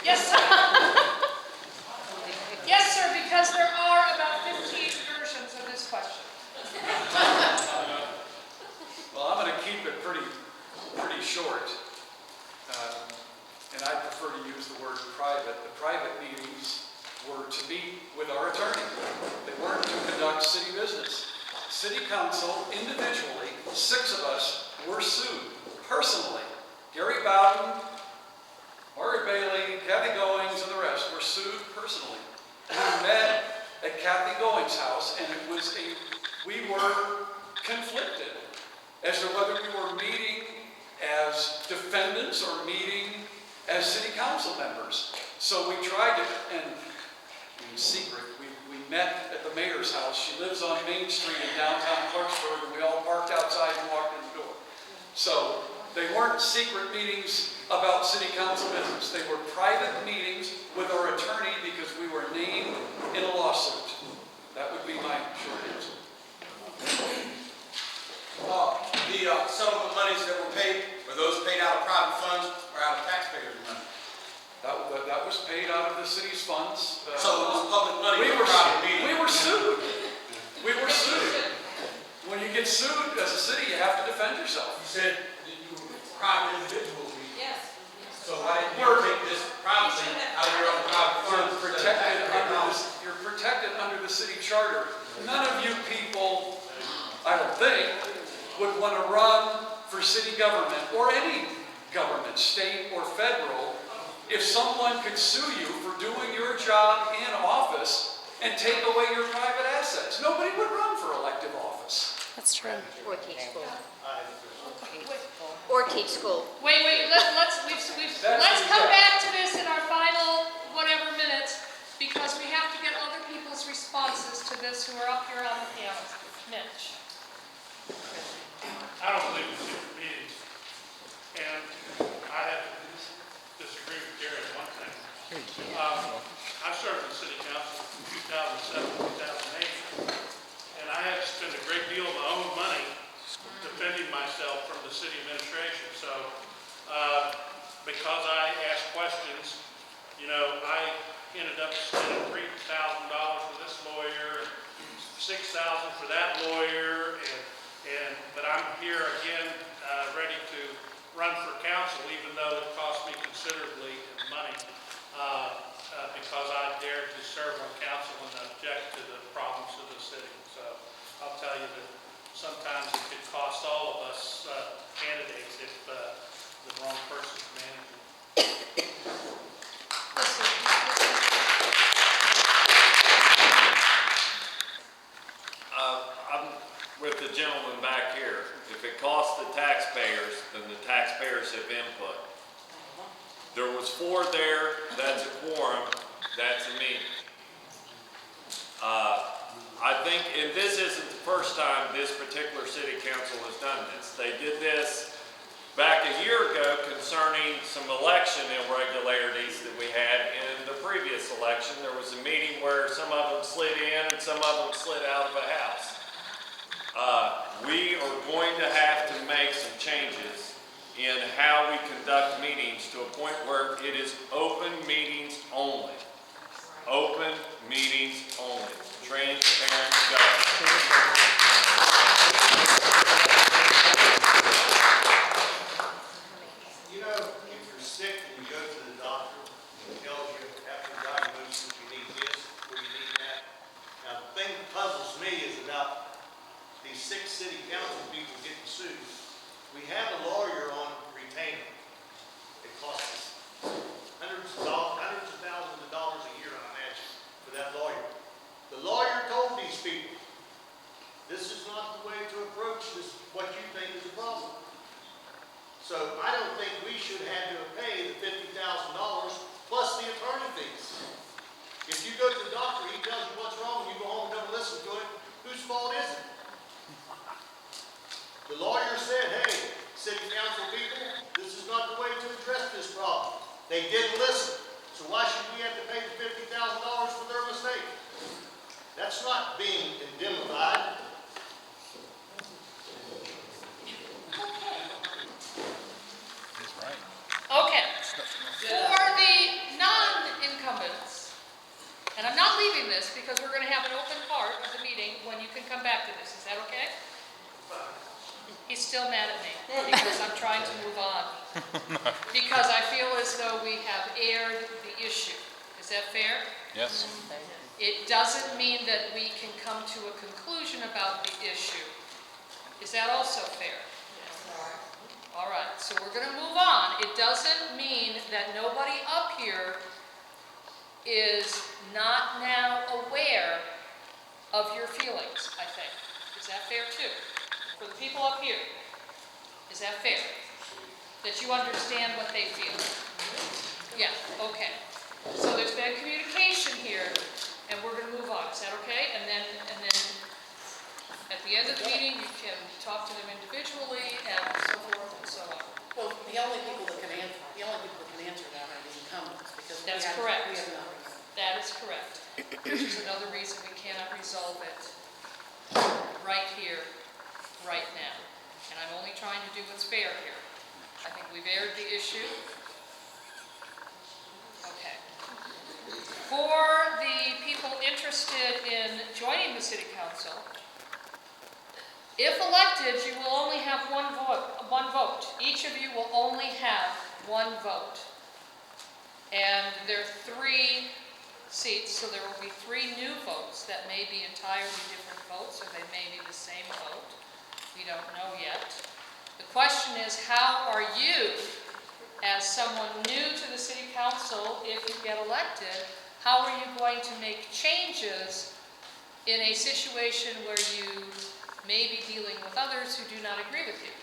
Yes, sir. Yes, sir, because there are about 15 versions of this question. Well, I'm going to keep it pretty short. And I prefer to use the word private. The private meetings were to meet with our attorney. They weren't to conduct city business. City council, individually, 6 of us were sued personally. Gary Bowden, Margaret Bailey, Kathy Goings, and the rest were sued personally. We met at Kathy Goings' house, and we were conflicted as to whether we were meeting as defendants or meeting as city council members. So we tried to, and in secret, we met at the mayor's house. She lives on Main Street in downtown Clarksburg, and we all parked outside and walked in the door. So they weren't secret meetings about city council business. They were private meetings with our attorney because we were named in a lawsuit. That would be my short answer. The settlement monies that were paid, were those paid out of private funds or out of taxpayers' money? That was paid out of the city's funds. So it was public money we for were private meetings? We were sued. We were sued. When you get sued as a city, you have to defend yourself. You said that you were private individuals. Yes. So why didn't you take this privately out of your own private funds? You're protected under the city charter. None of you people, I don't think, would want to run for city government or any government, state or federal, if someone could sue you for doing your job in office and take away your private assets. Nobody would run for elective office. That's true. Or teach school. Or teach school. Wait, let's come back to this in our final whatever minutes, because we have to get other people's responses to this who are up here on the panel. Mitch. I don't believe in secret meetings, and I have to disagree with Gary on one thing. I served in city council from 2007 to 2008, and I had to spend a great deal of my own money defending myself from the city administration. So, because I asked questions, you know, I ended up spending $3,000 for this lawyer, $6,000 for that lawyer, but I'm here again, ready to run for council, even though it cost me considerably in money, because I dared to serve on council and object to the problems of the city. So I'll tell you that sometimes it could cost all of us candidates if the wrong person's managing. I'm with the gentleman back here. If it costs the taxpayers, then the taxpayers have input. There was 4 there, that's a quorum, that's a meeting. I think, and this isn't the first time this particular city council has done this. They did this back a year ago concerning some election irregularities that we had in the previous election. There was a meeting where some of them slid in and some of them slid out of a house. We are going to have to make some changes in how we conduct meetings to a point where it is open meetings only. Open meetings only. Transparent government. You know, if you're sick and you go to the doctor, he tells you after the diagnosis you need this or you need that. Now, the thing that puzzles me is about these 6 city council people getting sued. We have a lawyer on retainer. It costs us hundreds of thousands of dollars a year, I imagine, for that lawyer. The lawyer told these people, this is not the way to approach this, what you think is a problem. So I don't think we should have to pay the $50,000 plus the attorney fees. If you go to the doctor, he tells you what's wrong, you go home and never listen to it, whose fault is it? The lawyer said, hey, city council people, this is not the way to address this problem. They didn't listen. So why should we have to pay the $50,000 for their mistake? That's not being indemnified. Okay. For the non doing this because we're gonna have an open part of the meeting when you can come back to this. Is that okay? He's still mad at me because I'm trying to move on. Because I feel as though we have aired the issue. Is that fair? Yes. It doesn't mean that we can come to a conclusion about the issue. Is that also fair? All right, so we're going to move on. It doesn't mean that nobody up here is not now aware of your feelings, I think. Is that fair too? For the people up here, is that fair? That you understand what they feel? Yeah, okay. So there's been communication here, and we're going to move on. Is that okay? And then at the end of the meeting, you can talk to them individually and so forth and so on. Well, the only people that can answer that are the incumbents, because That's we have correct. nothing. That is correct. Which is another reason we cannot resolve it right here, right now. And I'm only trying to do what's fair here. I think we've aired the issue. Okay. For the people interested in joining the city council, if elected, you will only have one vote. Each of you will only have one vote. And there are 3 seats, so there will be 3 new votes that may be entirely different votes, or they may be the same vote. We don't know yet. The question is, how are you, as someone new to the city council, if you get elected, how are you going to make changes in a situation where you may be dealing with others who do not agree with you?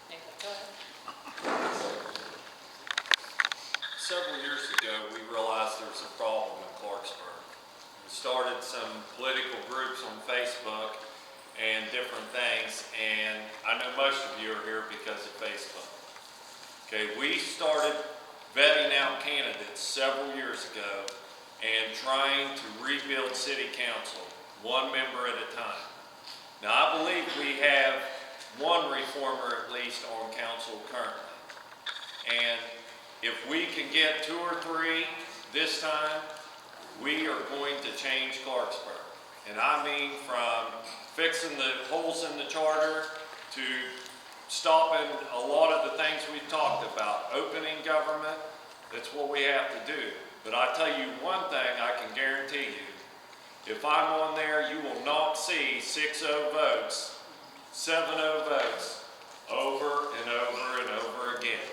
Nathan, go ahead. Several years ago, we realized there was a problem in Clarksburg. We started some political groups on Facebook and different things, and I know most of you are here because of Facebook. Okay, we started vetting out candidates several years ago and trying to rebuild city council, one member at a time. Now, I believe we have one reformer at least on council currently. And if we can get 2 or 3 this time, we are going to change Clarksburg. And I mean from fixing the holes in the charter to stopping a lot of the things we've talked about, opening government. That's what we have to do. But I tell you one thing I can guarantee you. If I'm on there, you will not see 6-0 votes, 7-0 votes over and over and over again.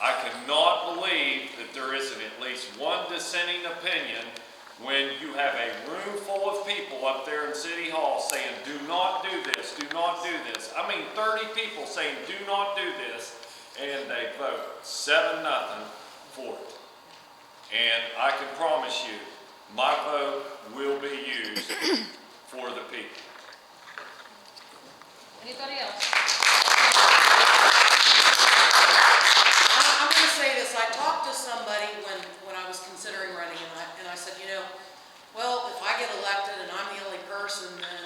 I cannot believe that there isn't at least one dissenting opinion when you have a room full of people up there in City Hall saying, do not do this, do not do this. I mean, 30 people saying, do not do this, and they vote 7-0 for it. And I can promise you, my vote will be used for the people. Anybody else? I'm going to say this. I talked to somebody when I was considering running, and I said, well, if I get elected and I'm the only person, then,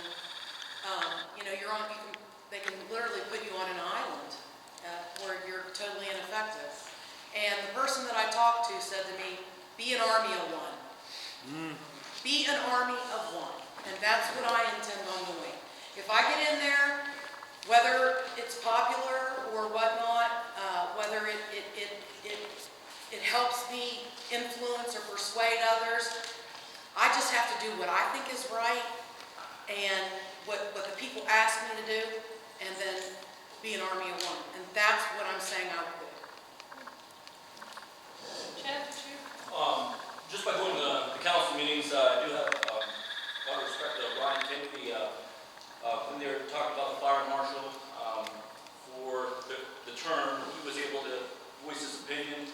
they can literally put you on an island where you're totally ineffective. And the person that I talked to said to me, be an army of one. Be an army of one. And that's what I intend on doing. If I get in there, whether it's popular or whatnot, whether it helps me influence or persuade others, I just have to do what I think is right and what the people ask me to do, and then be an army of one. And that's what I'm saying I will do. Chad, did you? Just by going to the council meetings, I do have a lot of respect to Ryan Kennedy. When they were talking about the fire marshal, for the term, he was able to voice his opinion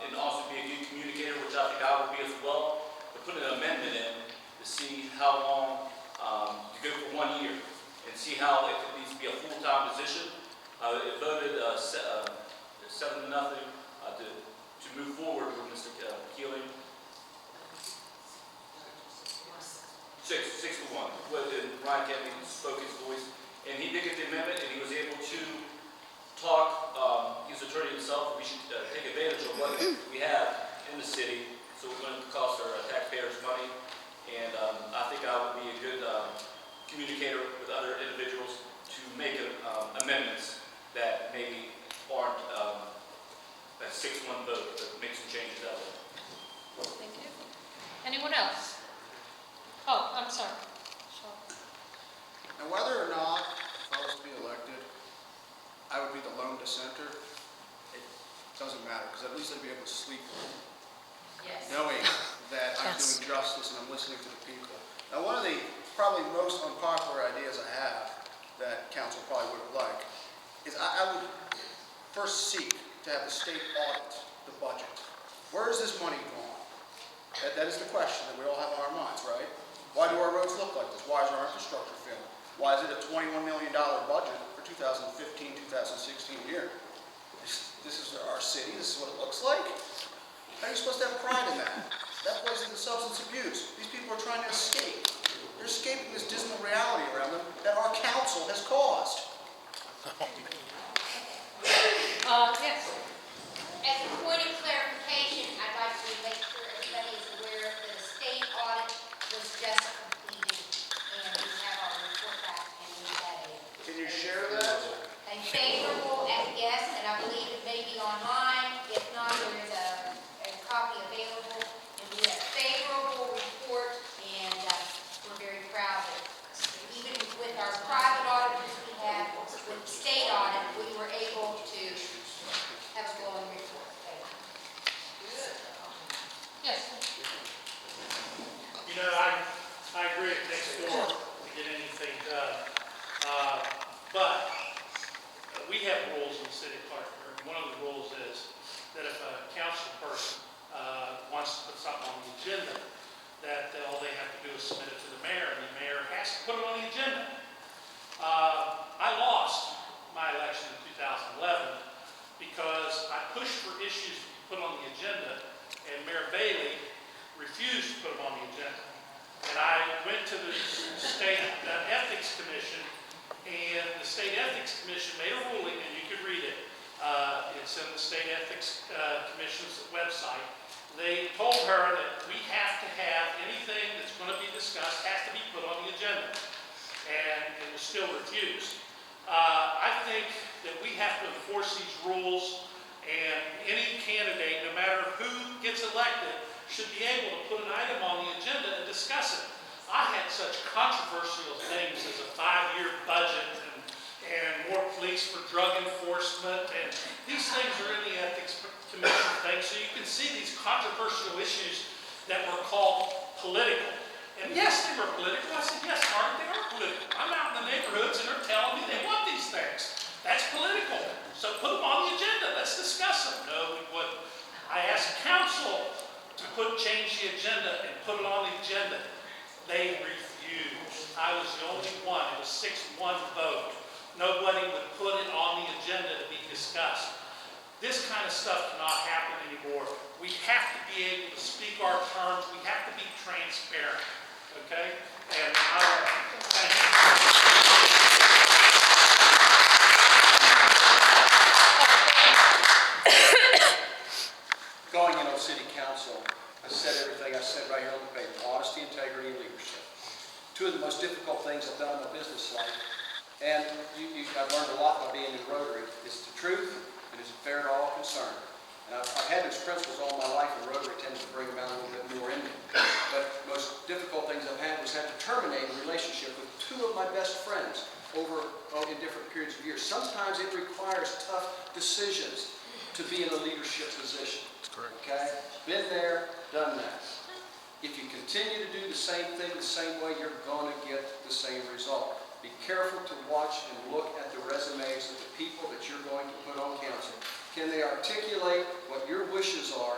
and also be a good communicator, which I think I would be as well. But put an amendment in to see how long to go for 1 year and see how if it needs to be a full-time position. It voted 7-0 to move forward with Mr. Keeling. 6-1. Ryan Kennedy spoke his voice, and he did get the amendment, and he was able to talk. He's an attorney himself. We should take advantage of what we have in the city so we're going to cost our taxpayers money. And I think I would be a good communicator with other individuals to make amendments that maybe aren't a 6-1 vote, but make some changes out of it. Thank you. Anyone else? Oh, I'm sorry. And whether or not I was to be elected, I would be the lone dissenter. It doesn't matter, because at least I'd be able to sleep Yes. knowing that I'm doing justice and I'm listening to the people. Now, one of the probably most unpopular ideas I have that council probably wouldn't like is I would first seek to have the state audit the budget. Where is this money going? That is the question that we all have on our minds, right? Why do our roads look like this? Why is our infrastructure failing? Why is it a $21 million budget for 2015-2016 year? This is our city. This is what it looks like. How are you supposed to have pride in that? That plays into substance abuse. These people are trying to escape. They're escaping this dismal reality around them that our council has caused. Yes. As a point of clarification, I'd like to make sure everybody is aware that a state audit was just completed, and we have our report back, and we had Can you share that? a favorable, yes, and I believe it may be online. If not, there is a copy available, and we have a favorable report, and we're very proud that even with our private auditors we have, with the state audit, we were able to have a glowing report. Yes. You know, I agree it takes more to get anything done. But we have rules in the city of Clarksburg. One of the rules is that if a council person wants to put something on the agenda, that all they have to do is submit it to the mayor, and the mayor has to put it on the agenda. I lost my election in 2011 because I pushed for issues to be put on the agenda, and Mayor Bailey refused to put them on the agenda. And I went to the State Ethics Commission, and the State Ethics Commission made a ruling, and you could read it. It's in the State Ethics Commission's website. They told her that we have to have anything that's going to be discussed has to be put on the agenda, and it was still refused. I think that we have to enforce these rules, and any candidate, no matter who gets elected, should be able to put an item on the agenda and discuss it. I had such controversial things as a 5-year budget and more police for drug enforcement, and these things are in the Ethics Commission thing, so you can see these controversial issues that were called political. And yes, they were political. I said, yes, Mark, they are political. I'm out in the neighborhoods and they're telling me they want these things. That's political. So put them on the agenda. Let's discuss them. No, we wouldn't. I asked council to change the agenda and put it on the agenda. They refused. I was the only one. It was 6-1 vote. Nobody would put it on the agenda to be discussed. This kind of stuff cannot happen anymore. We have to be able to speak our terms. We have to be transparent. Okay? And thank you. Going into city council, I said everything I said right here on the page: honesty, integrity, and leadership. Two of the most difficult things I've done in my business life, and I've learned a lot by being in Rotary. It's the truth, and it's fair to all concerned. And I've had those principles all my life, and Rotary tends to bring them out a little bit more in me. But the most difficult things I've had was had to terminate a relationship with 2 of my best friends in different periods of years. Sometimes it requires tough decisions to be in a leadership position. Okay? Been there, done that. If you continue to do the same thing the same way, you're going to get the same result. Be careful to watch and look at the resumes of the people that you're going to put on council. Can they articulate what your wishes are?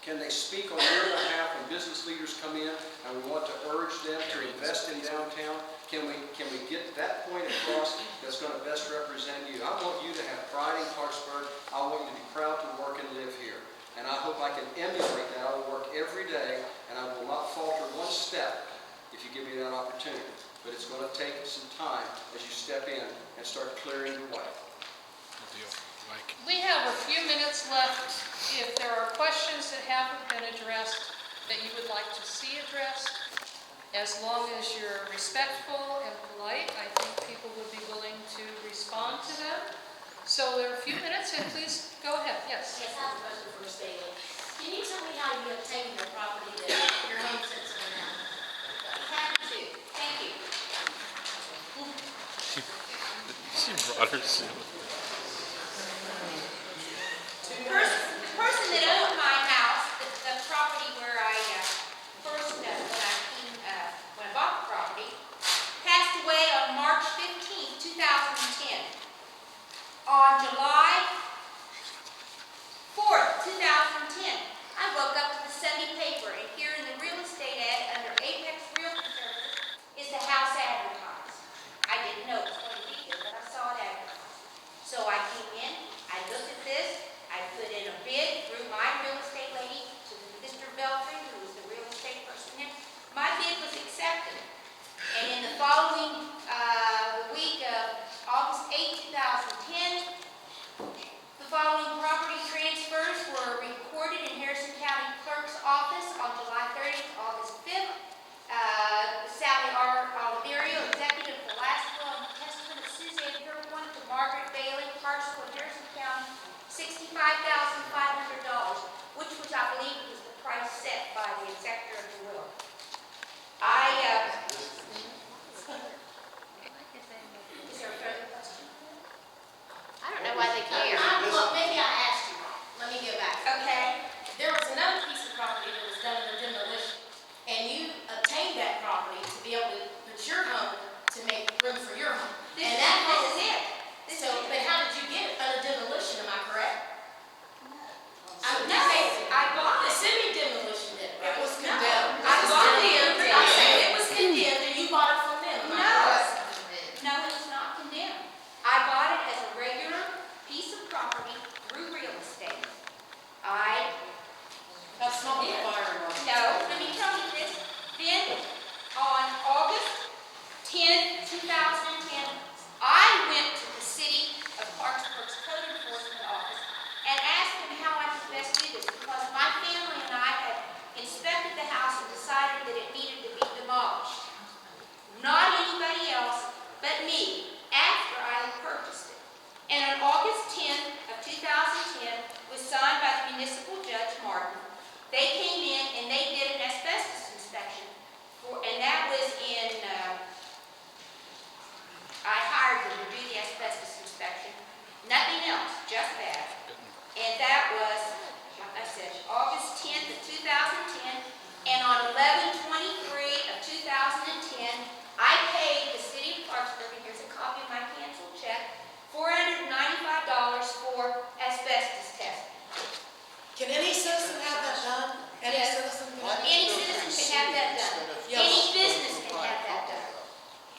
Can they speak on your behalf when business leaders come in and we want to urge them to invest in downtown? Can we get that point across that's going to best represent you? I want you to have pride in Clarksburg. I want you to be proud to work and live here. And I hope I can emulate that. I will work every day, and I will not falter one step if you give me that opportunity. But it's going to take some time as you step in and start clearing your way. We have a few minutes left if there are questions that haven't been addressed that you would like to see addressed, as long as you're respectful and polite, I think people would be willing to respond to them. So there are a few minutes, and please go ahead. Yes. Yes, I have a question for Ms. Bailey. Can you tell me how you obtained the property that your home sits on now? Happy to. Thank you. She brought her suit. The person that owned my house, the property where I first, when I bought the property, passed away on March 15th, 2010. On July 4th, 2010, I woke up to the Sunday paper, and here in the real estate ad under Apex Realty Services is the house advertised. I didn't know it was going to be there, but I saw it advertised. So I came in, I looked at this, I put in a bid through my real estate lady to Mr. Beltry, who was the real estate person there. My bid was accepted. And in the following week of August 8, 2010, the following property transfers were recorded in Harrison County Clerk's office on July 30th, August 5th. Sally R. Oliverio, executive of Alaska, on the testament of Suzanne Gerwin to Margaret Bailey, Clarksburg, Harrison County, $65,500, which was, I believe, was the price set by the executor of the will. Is there a further question? I don't know why they care. Well, maybe I asked you. Let me go back. Okay. There was another piece of property that was done under demolition, and you obtained that property to be able to put your home, to make room for your home. This And is that home, it. so, but how did you get it under demolition, am I correct? No, I bought The it. semi-demolition did, right? It was No, condemned. I bought it. I'm saying it was condemned, and you bought it from them, am I correct? No, it's not condemned. I bought it as a regular piece of property through real estate. That's not the fire marshal. No, let me tell you this. Then, on August 10, 2010, I went to the city of Clarksburg's code enforcement office and asked them how I could best do this, because my family and I had inspected the house and decided that it needed to be demolished. Not anybody else but me, after I had purchased it. And on August 10th of 2010, was signed by the municipal judge, Martin. They came in and they did an asbestos inspection, and that was in, I hired them to do the asbestos inspection. Nothing else, just that. And that was, like I said, August 10th of 2010, and on 11/23 of 2010, I paid the city of Clarksburg, and here's a copy of my canceled check, $495 for asbestos testing. Can any citizen have that done? Any Yes. citizen can have that? Any citizen can have that done. Yes. Any business can have that done.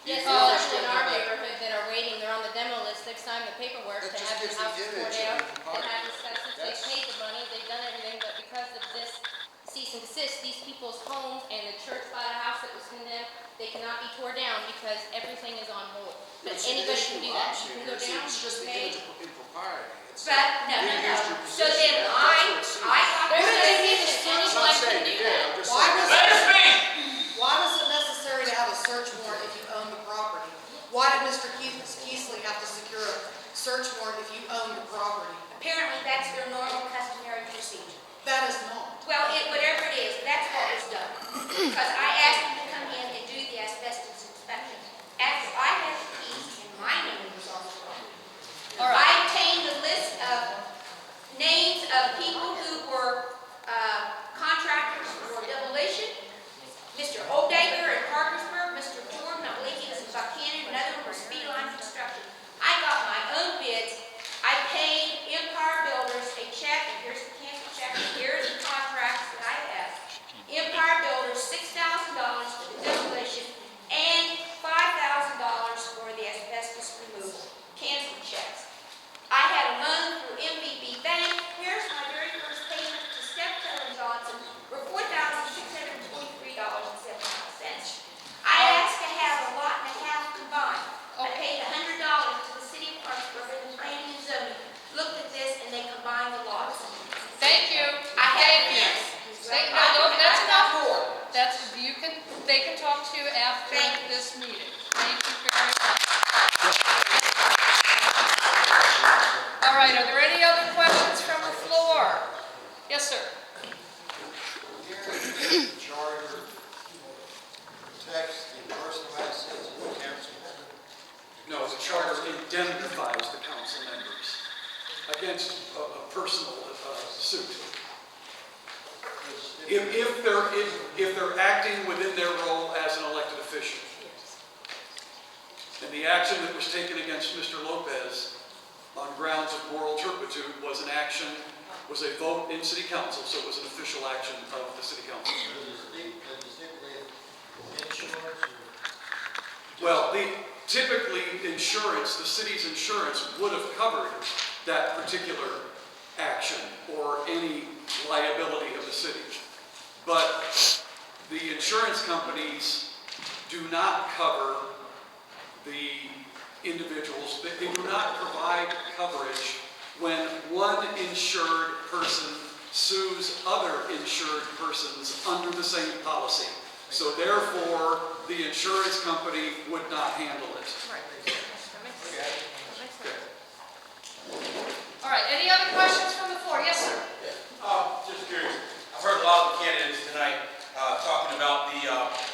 Yes, Oh. there's people in our neighborhood that are waiting, they're on the demo list, they've signed the paperwork to have their house torn down, they have asbestos, they paid the money, they've done everything, but because of this cease and desist, these people's homes and the church by the house that was condemned, they cannot be torn down because everything is on hold. But anybody can do that, you can go down, you can pay. But, no. So then I got. There's no What business, anybody can do that. Why was it necessary to have a search warrant if you own the property? Why did Mr. Keesley have to secure a search warrant if you own the property? Apparently, that's their normal customary procedure. That is not. Well, whatever it is, that's what was done. Because I asked them to come in and do the asbestos inspection. After I had the keys and my name was on the property. All right. I obtained the list of names of people who were contractors for demolition. Mr. Oldacre in Parkersburg, Mr. Jordan, I believe he was in Buchanan, another one was Speedline Construction. I got my own bids. I paid Empire Builders a check, and here's the cancel check, and here's the contracts that I have. Empire Builders, $6,000 for the demolition and $5,000 for the asbestos removal. Cancel checks. I had a loan through MVB Bank. Here's my very first Thank you. That's enough. They can talk to you after this meeting. Thank you very much. All right, are there any other questions from the floor? Yes, sir. Charter protects the personal assets of the council. No, the charter indemnifies the council members against a personal suit. If they're acting within their role as an elected official. And the action that was taken against Mr. Lopez on grounds of moral turpitude was a vote in city council, so it was an official action of the city council. Well, typically insurance, the city's insurance would have covered that particular action or any liability of the city. But the insurance companies do not cover the individuals. They do not provide coverage when one insured person sues other insured persons under the same policy. So therefore, the insurance company would not handle it. All right, any other questions from the floor? Yes, sir. Just curious, I've heard a lot of the candidates tonight talking about the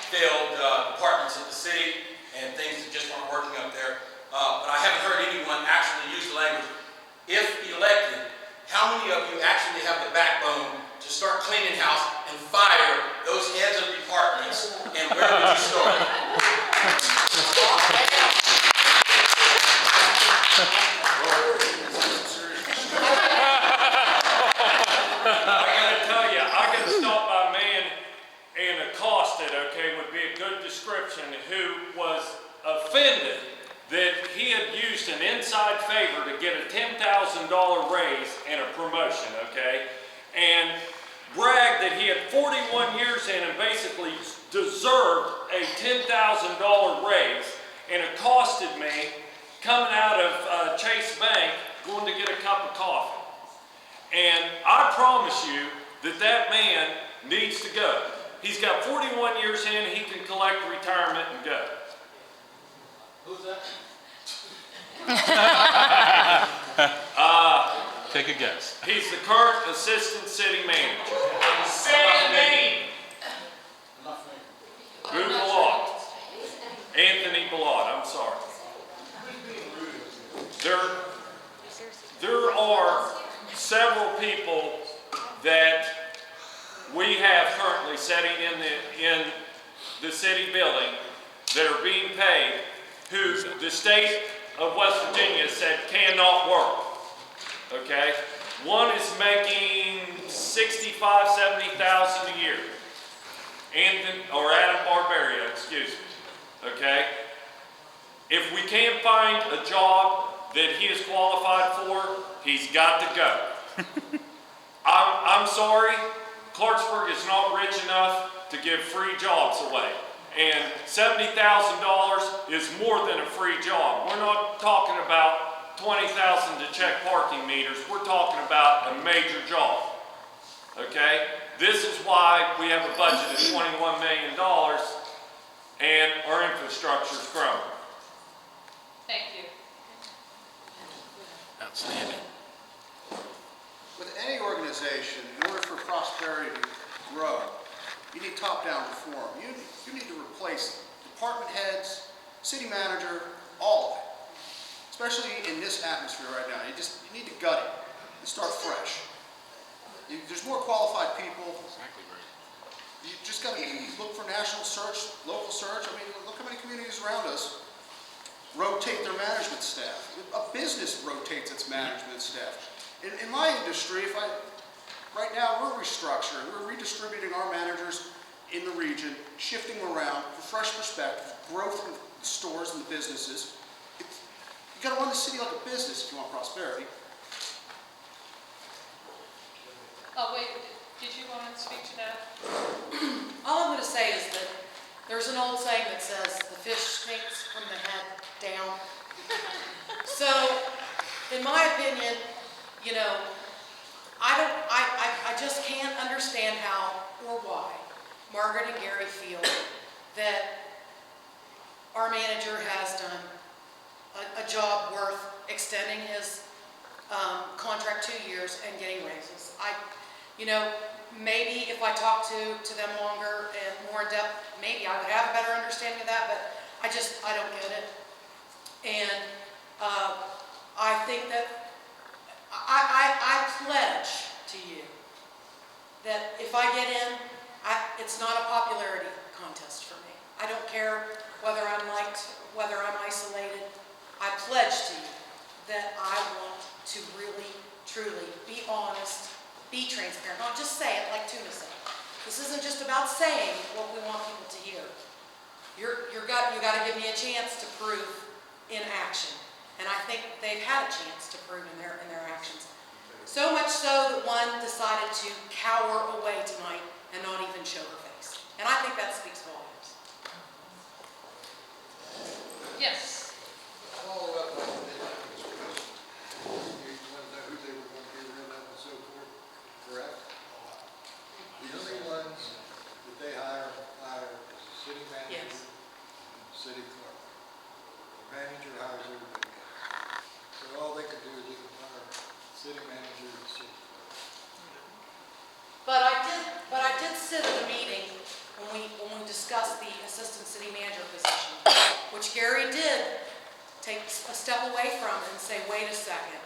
failed departments of the city and things that just weren't working up there. But I haven't heard anyone actually use the language, if elected, how many of you actually have the backbone to start cleaning house and fire those heads of departments, and where would you start? I gotta tell you, I gotta stop by a man and accosted, okay, would be a good description, who was offended that he had used an inside favor to get a $10,000 raise and a promotion, okay, and bragged that he had 41 years in and basically deserved a $10,000 raise, and accosted me coming out of Chase Bank going to get a cup of coffee. And I promise you that that man needs to go. He's got 41 years in, he can collect retirement and go. Who's that? Take a guess. He's the current assistant city manager. Say a name. Boo Ballot. Anthony Ballot, I'm sorry. There are several people that we have currently sitting in the city building that are being paid, who the state of West Virginia said cannot work. Okay? One is making $65,000, $70,000 a year. Adam Barbaria, excuse me. Okay? If we can't find a job that he is qualified for, he's got to go. I'm sorry, Clarksburg is not rich enough to give free jobs away. And $70,000 is more than a free job. We're not talking about $20,000 to check parking meters. We're talking about a major job. Okay? This is why we have a budget of $21 million and our infrastructure is growing. Thank you. Outstanding. With any organization, in order for prosperity to grow, you need top-down reform. You need to replace department heads, city manager, all of it. Especially in this atmosphere right now. You need to gut it and start fresh. There's more qualified people. Exactly right. You just got to look for national search, local search. I mean, look how many communities around us rotate their management staff. A business rotates its management staff. In my industry, right now we're restructuring, we're redistributing our managers in the region, shifting them around for fresh perspective, growth in the stores and the businesses. You got to run the city like a business if you want prosperity. Oh, wait, did you want to speak to that? All I'm going to say is that there's an old saying that says the fish stinks from the head down. So, in my opinion, you know, I just can't understand understand how or why Margaret and Gary feel that our manager has done a job worth extending his contract 2 years and getting raises. Maybe if I talked to them longer and more in depth, maybe I would have a better understanding of that, but I don't get it. And I think that I pledge to you that if I get in, it's not a popularity contest for me. I don't care whether I'm liked, whether I'm isolated. I pledge to you that I want to really, truly be honest, be transparent, not just say it like Tuna said. This isn't just about saying what we want people to hear. You got to give me a chance to prove in action. And I think they've had a chance to prove in their actions. So much so that one decided to cower away tonight and not even show her face. And I think that speaks volumes. Yes. Follow up on the business question. You want to know who they were going to get rid of and so forth, correct? The only ones that they hire is the city manager Yes. and the city clerk. The manager hires everybody else. So all they could do is either hire the city manager or the city clerk. But I did sit at a meeting when we discussed the assistant city manager position, which Gary did take a step away from and say, wait a second.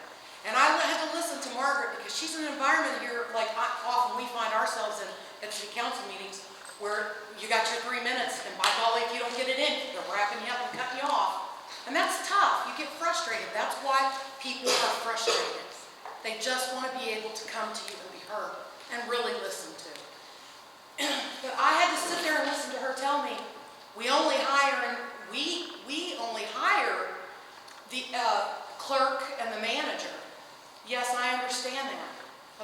And I had to listen to Margaret because she's in an environment here, like often we find ourselves in at city council meetings where you got your 3 minutes and by golly, if you don't get it in, they're wrapping you up and cutting you off. And that's tough. You get frustrated. That's why people are frustrated. They just want to be able to come to you and be heard and really listen to. But I had to sit there and listen to her tell me, we only hire the clerk and the manager. Yes, I understand that.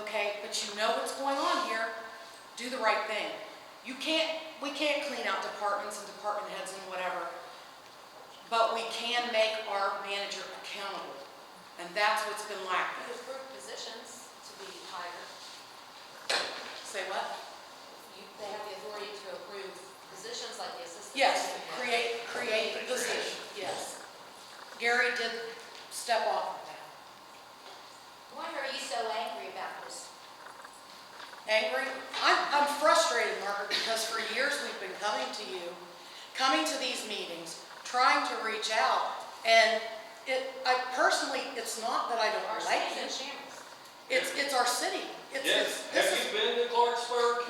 Okay, but you know what's going on here. Do the right thing. We can't clean out departments and department heads and whatever, but we can make our manager accountable. And that's what's been lacking. You approve positions to be hired. Say what? They have the authority to approve positions like the assistant. Yes, create the position, yes. Gary did step off of that. Why are you so angry about this? Angry? I'm frustrated, Margaret, because for years we've been coming to you, coming to these meetings, trying to reach out, and personally, it's not that I don't Our like city's in you. shambles. It's our city. Yes, have you been to Clarksburg?